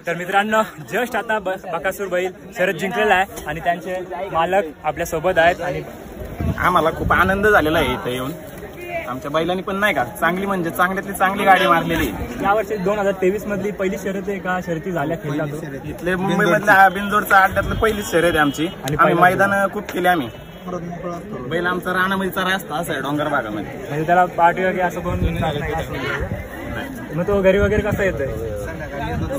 तर मित्रांनो जस्ट आता बकासूर बैल शर्यत जिंकलेला आहे आणि त्यांचे मालक आपल्या सोबत आहेत आणि आम्हाला खूप आनंद झालेला आहे इथे येऊन। आमच्या बैलांनी पण नाही का चांगली म्हणजे चांगल्यातली चांगली गाडी मारलेली। यावर्षी 2023 मधली पहिली शर्यत आहे का शर्यती झाल्या खेळला तो? इथले मुंबई मधल्या बिनजोडचा अड्ड्यातलं पहिलीच शर्यत आहे आमची आणि आम्ही मैदान खूप केले। आम्ही बैल आमचा रानामध्ये चरा असता असं आहे डोंगर भागामध्ये, म्हणजे त्याला पार्टी वगैरे असं कोण मग तो घरी वगैरे कसा येतोय?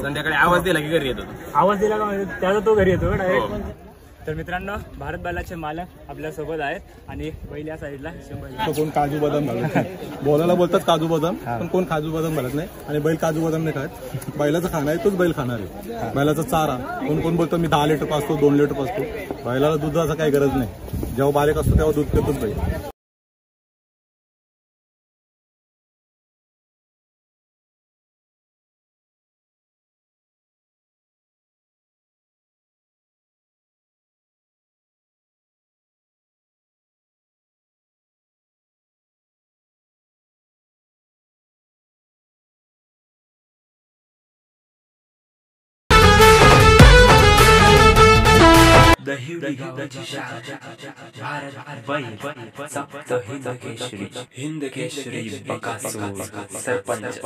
संध्याकाळी आवाज दिला की घरी येतो। आवाज दिला का म्हणजे त्याचा तो घरी येतो डायरेक्ट? तर मित्रांनो भारत बैलाचे मालक आपल्या सोबत आहेत आणि बैल या साईडला कोण काजू बदाम घालत बोलायला बोलतात काजू बदाम, पण कोण काजू बदाम घालत नाही आणि बैल काजू बदाम नाही खात। बैलाचं खाणं आहे तोच बैल खाणार आहे। बैलाचा चारा कोण बोलतो मी 10 लिटर पाजतो 2 लिटर पाजतो, बैलाला दुधाचा काही गरज नाही। जेव्हा बारीक असतो तेव्हा दूध पितोच बैल। हिंद केशरी बकासूर सरपंच।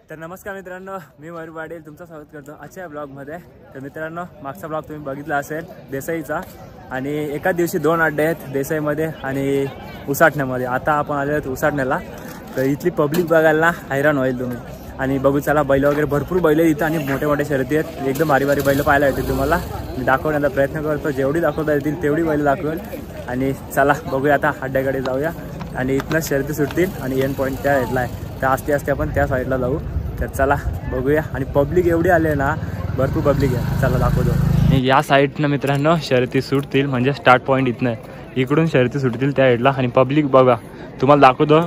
तर नमस्कार मित्रांनो, मी मयूर पाटील तुमचं स्वागत करतो आजच्या ब्लॉगमध्ये। तर मित्रांनो मागचा ब्लॉग तुम्ही बघितला असेल देसाईचा आणि एका दिवशी 2 अड्डे आहेत देसाईमध्ये आणि उसाटण्यामध्ये। आता आपण आले आहोत उसाटण्याला, तर इथली पब्लिक बघायला हैराण होईल तुम्ही। आणि बघू चला बैल वगैरे भरपूर बैल इथं आणि मोठे मोठे शर्यती आहेत, एकदम भारी भारी बैल पाहायला येतील तुम्हाला। मी दाखवण्याचा प्रयत्न करतो, जेवढी दाखवता येतील तेवढी बैल दाखवेल। आणि चला बघूया आता अड्ड्याकडे जाऊया आणि इथनं शर्यती सुटतील आणि एंड पॉईंट त्या साईडला आहे, तर असते आपण त्या साईडला जाऊ। तर चला बघूया आणि पब्लिक एवढी आले ना, भरपूर पब्लिक आहे, चला दाखवतो। या साईडनं मित्रांनो शर्यती सुटतील म्हणजे स्टार्ट पॉईंट इथनं इकडून शर्यती सुटतील त्या साईडला आणि पब्लिक बघा तुम्हाला दाखवतो।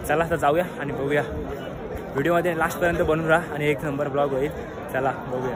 चला आता जाऊया आणि बघूया, व्हिडिओमध्ये लास्टपर्यंत बनून राहा आणि 1 नंबर ब्लॉग होईल। चला बघूया।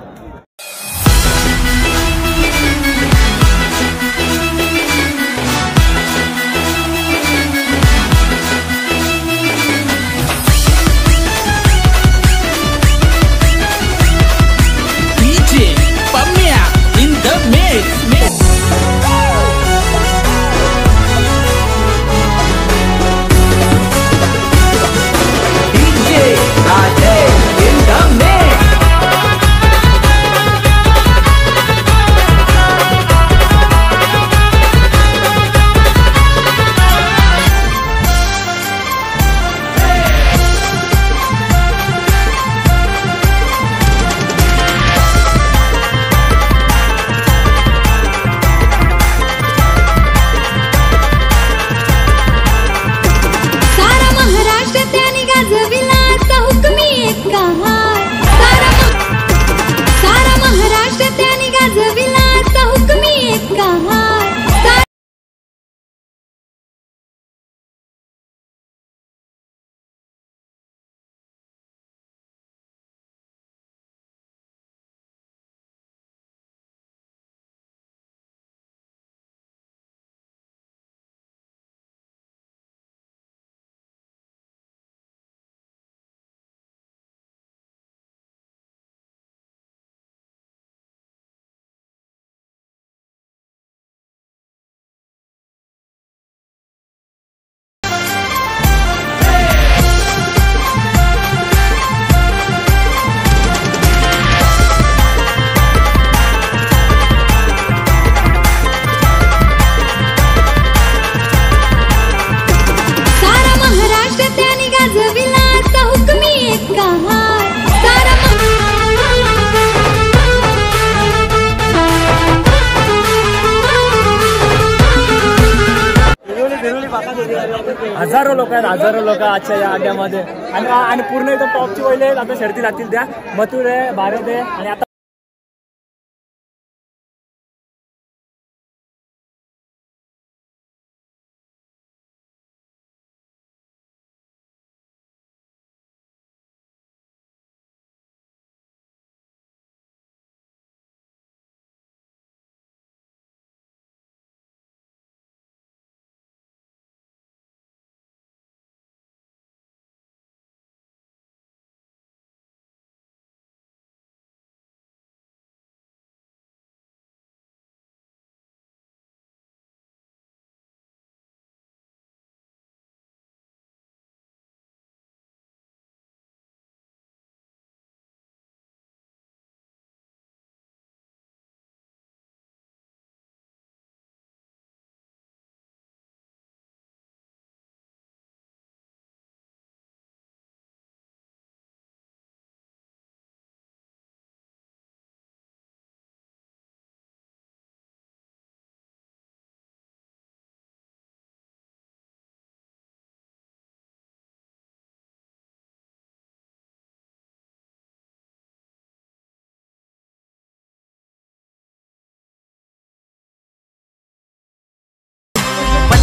हजारो लोक आहेत, हजारो लोक आजच्या या अड्ड्यामध्ये आणि पूर्ण एकदम टॉपची बैल आहेत। आता शर्ती लागतील त्या मथुर आहे, भारत आहे आणि आता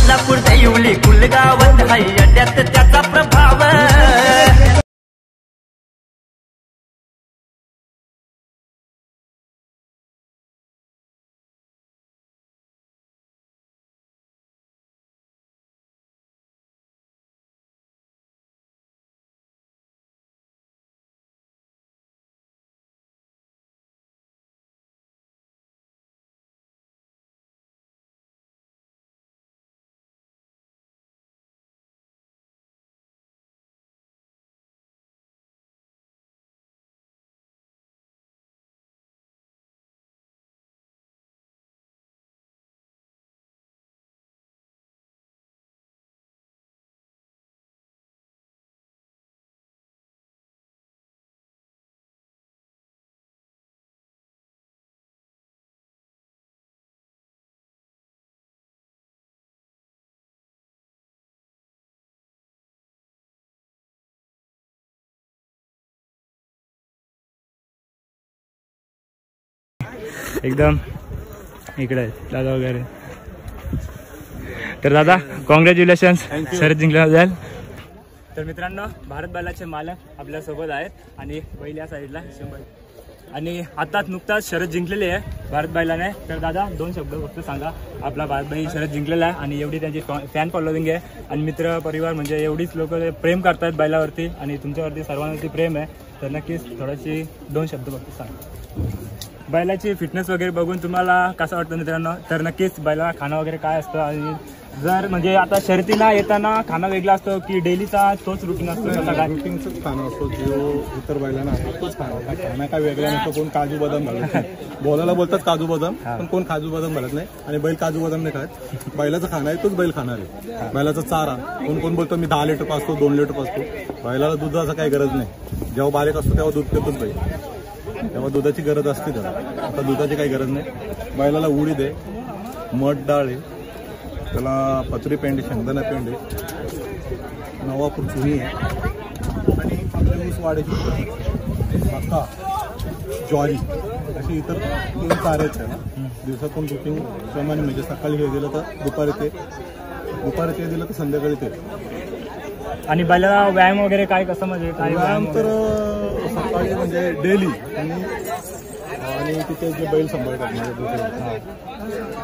बदलापूर देवली कुलगावात हाय अड्यात त्याचा प्रभाव. एकदम इकडे दादा वगैरे. तर दादा कॉंग्रॅच्युलेशन्स शर्यत जिंकल्याबद्दल. तर मित्रांनो भारत बैलाचे मालक आपल्यासोबत आहेत आणि बैल या साईडला 100. आणि आताच नुकताच शर्यत जिंकलेली आहे भारत बैलाने. तर दादा 2 शब्द फक्त सांगा. आपला भारत बैल शर्यत जिंकलेला आहे आणि एवढी त्यांची फॅन फॉलोविंग आहे आणि मित्र परिवार म्हणजे एवढीच लोक प्रेम करतात बैलावरती आणि तुमच्यावरती सर्वांवरती प्रेम आहे. तर नक्कीच थोडीशी 2 शब्द फक्त सांगा. बैलाची फिटनेस वगैरे बघून तुम्हाला कसं वाटतं मित्रांनो. तर नक्कीच बैलाला खाणं वगैरे काय असतं आणि जर म्हणजे आता शर्यतीला येताना खाणं वेगळा असतो की डेलीचा तोच रुटीन असतो. रुटीनचंच खाणं असतो जो इतर बैलांना असतो तोच खाणं काय वेगळा नसतो. कोण काजू बदाम घालत नाही. बोलायला बोलतात काजू बदाम पण कोण काजू बदाम घालत नाही आणि बैल काजू बदाम नाही खात. बैलाचं खाणं आहे तोच बैल खाणार आहे. बैलाचा चारा कोण बोलतो मी 10 लिटर पाजतो 2 लिटर पाजतो. बैलाला दुधाचा काही गरज नाही. जेव्हा बारीक असतो तेव्हा दूध पितोच बैल. तेव्हा दुधाची गरज असते त्याला. आता दुधाची काही गरज नाही. बैलाला उडीद आहे, मठ डाळ आहे, त्याला पत्री पेंड आहे, शेंगदाणा पेंड आहे, नवापूर चुनी आहे आणि आपल्या ऊस वाढायची मका ज्वारी अशी इतर 3 चारे आहेत त्याला. दिवसातून रुटीन प्रमाणे म्हणजे सकाळी हे दिलं तर दुपारी ते दिलं तर संध्याकाळी ते. आणि बैलाला व्यायाम वगैरे काय कसं म्हणजे काय व्यायाम तर सकाळी म्हणजे डेली आणि तिथे जे बैल सांभाळतात म्हणजे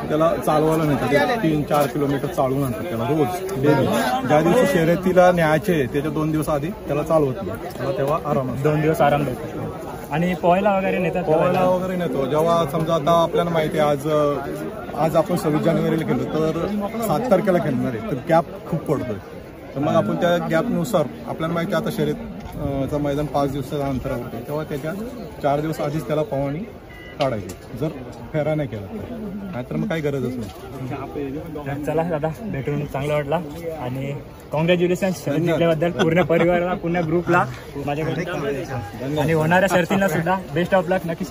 त्याला चालवायला नेतात. 3-4 किलोमीटर चालवून आणतात त्याला रोज डेली. ज्या दिवशी शर्यतीला न्यायचे त्याच्या 2 दिवस आधी त्याला चालवत नाही. त्याला तेव्हा आराम 2 दिवस आराम देतो. आणि पोहायला वगैरे नेतात. पोहायला वगैरे नेतो. जेव्हा समजा आता आपल्याला माहिती आहे आज आपण 26 जानेवारीला खेळलो तर 7 तारखेला खेळणार आहे तर गॅप खूप पडतोय. तर मग आपण त्या गॅपनुसार आपल्याला माहिती आहे आता शर्यतचं मैदान 5 दिवसाच्या अंतरावर होतं तेव्हा त्याच्या 4 दिवस आधीच त्याला पवानी काढायची जर फेरा नाही केला तर. नाहीतर मग काही गरजच नाही. चला दादा भेटून चांगला वाटला आणि कॉंग्रॅच्युलेशन्स शर्यत जिंकल्याबद्दल पूर्ण परिवाराला पूर्ण ग्रुपला माझ्याकडे आणि होणाऱ्या शर्यतींना सुद्धा बेस्ट ऑफ लक. नक्की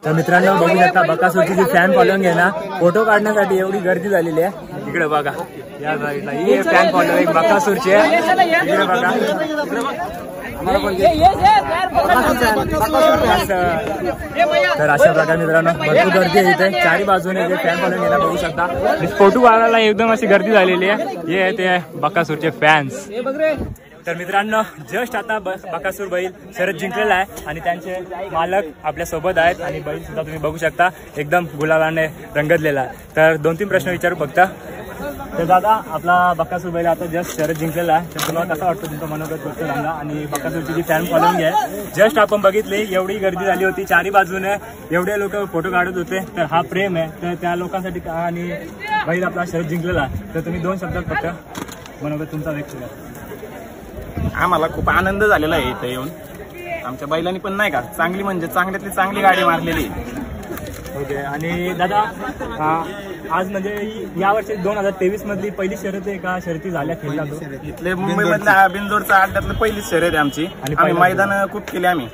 तर मित्रांनो बघू शकता बकासूरची जी फॅन फॉलोइंग आहे ना फोटो काढण्यासाठी एवढी गर्दी झालेली आहे. इकडे बघा या साईडला ही फॅन फॉलोइंग बकासूरची आहे. इकडे बघा तर अशा प्रकारे मित्रांनो भरपूर गर्दी आहे इथे. 4 बाजूने जे फॅन फॉलोइंग आहे ना बघू शकता. फोटो काढायला एकदम अशी गर्दी झालेली आहे. हे आहे ते बकासूरचे फॅन्स. तर मित्रांनो जस्ट आता बकासूर बैल शर्यत जिंकलेला आहे आणि त्यांचे मालक आपल्या सोबत आहेत आणि बैल सुद्धा तुम्ही बघू शकता एकदम गुलाबाने रंगतलेला आहे. तर 2-3 प्रश्न विचारू बघता. तर दादा आपला बकासूर बैल आता जस्ट शर्यत जिंकलेला आहे. तर तुम्हाला कसं वाटतं तुमचं मनोगत फक्त सांगा. आणि बकासूरची जी फॅन फॉलोइंग आहे जस्ट आपण बघितली एवढी गर्दी झाली होती 4 बाजूने एवढे लोक फोटो काढत होते. तर हा प्रेम आहे तर त्या लोकांसाठी आणि बैल आपला शर्यत जिंकलेला तर तुम्ही 2 शब्दात फक्त मनोगत तुमचा व्यक्त करा. आम्हाला खूप आनंद झालेला आहे इथे येऊन. आमच्या बैलांनी पण नाही का चांगली म्हणजे चांगल्यातली चांगली गाडी मारलेली. ओके. आणि दादा आज म्हणजे यावर्षी 2023 मधली पहिली शर्यत आहे का शर्यती झाल्या खेळला तो इथले मुंबईमधल्या बिंदोरचा अड्ड्यातलं पहिलीच शर्यत आहे आमची आणि मैदान खूप केले आम्ही.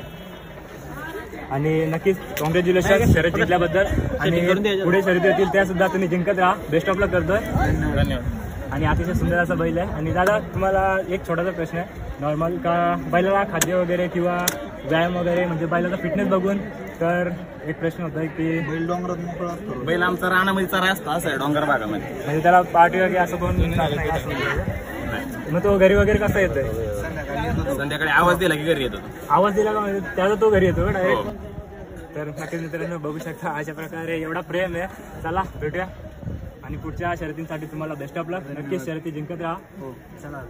आणि नक्कीच कॉंग्रॅच्युलेशन शर्यत जिंकल्याबद्दल आणि पुढे शर्यती होतील त्या सुद्धा तुम्ही जिंकत राहा. बेस्ट ऑफ लक करतोय. धन्यवाद. आणि अतिशय सुंदर असा बैल आहे. आणि दादा तुम्हाला एक छोटासा प्रश्न आहे, नॉर्मल का बैलाला खाद्य वगैरे किंवा व्यायाम वगैरे म्हणजे बैलाचा फिटनेस बघून, तर एक प्रश्न होता की बैल डोंगरात मोकळा असतो. बैल आमचा रानामध्ये चारा असतो असं आहे डोंगर भागामध्ये. म्हणजे त्याला पार्टी वगैरे असं कोण नाही असं. मग तो घरी वगैरे कसा येतोय? संध्याकाळी आवाज दिला की घरी येतो. आवाज दिला का म्हणजे त्याचा तो घरी येतो डायरेक्ट. तर नक्कीच मित्रांनो बघू शकता अशा प्रकारे एवढा प्रेम आहे. चला भेटूया आणि पुढच्या शर्यतींसाठी तुम्हाला बेस्ट ऑफ लक. नक्कीच शर्यती जिंकत राहा. चला.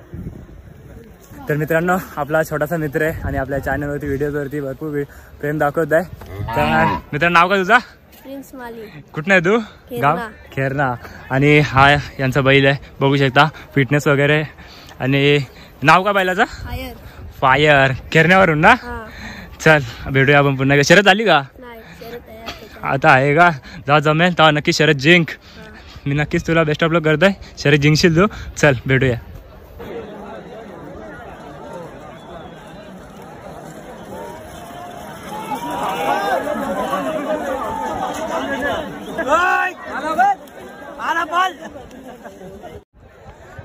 तर मित्रांनो आपला छोटासा मित्र आहे आणि आपल्या चॅनलवरती व्हिडिओवरती भरपूर प्रेम दाखवत आहे. तर मित्रांनो नाव का तुझा? प्रिन्स माली. कुठं आहे तू? गाव खेरणा. आणि हा यांचा बैल आहे बघू शकता, फिटनेस वगैरे. आणि नाव का बैलाचा? फायर. खेरण्यावरून ना? चल भेटूया आपण पुन्हा. शर्यत आली का? आता आहे का? जेव्हा जमेल तेव्हा नक्की शर्यत जिंक. मी नक्कीच तुला बेस्ट ऑफ लक करतोय. शर्यत जिंकशील तू. चल भेटूया.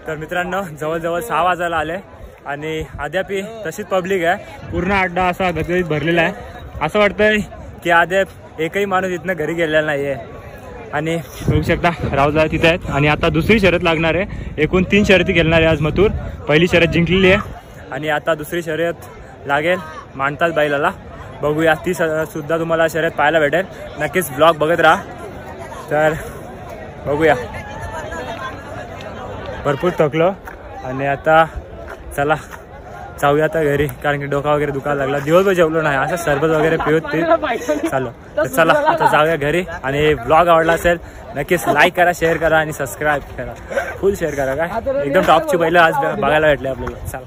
तर मित्रांनो जवळजवळ 6 वाजायला आले आणि अद्याप तशीच पब्लिक आहे. पूर्ण अड्डा असा गजगजीत भरलेला आहे. असं वाटतंय की अद्याप एकही माणूस इथनं घरी गेलेला नाही आहे. आणि बघू शकता रावजा तिथे आहेत. आणि आता दुसरी शर्यत लागणार आहे. एकूण 3 शर्यती खेळणार आहे आज मथुर. पहिली शर्यत जिंकलेली आहे आणि आता दुसरी शर्यत लागेल मांडतात बैलाला. बघूया ती सुद्धा तुम्हाला शर्यत पाहायला भेटेल. नक्कीच ब्लॉग बघत राहा. तर बघूया. भरपूर थकलो आणि आता चला जाऊया आता घरी, कारण की डोका वगैरे दुखायला लागला. दिवसभर जेवलो नाही, असं सरबत वगैरे पिऊत चालू. तर चला आता जाऊया घरी. आणि ब्लॉग आवडला असेल नक्कीच लाईक करा, शेअर करा आणि सबस्क्राईब करा. फुल शेअर करा. काय एकदम टॉपची बैलं आज बघायला भेटले आपल्याला. चला.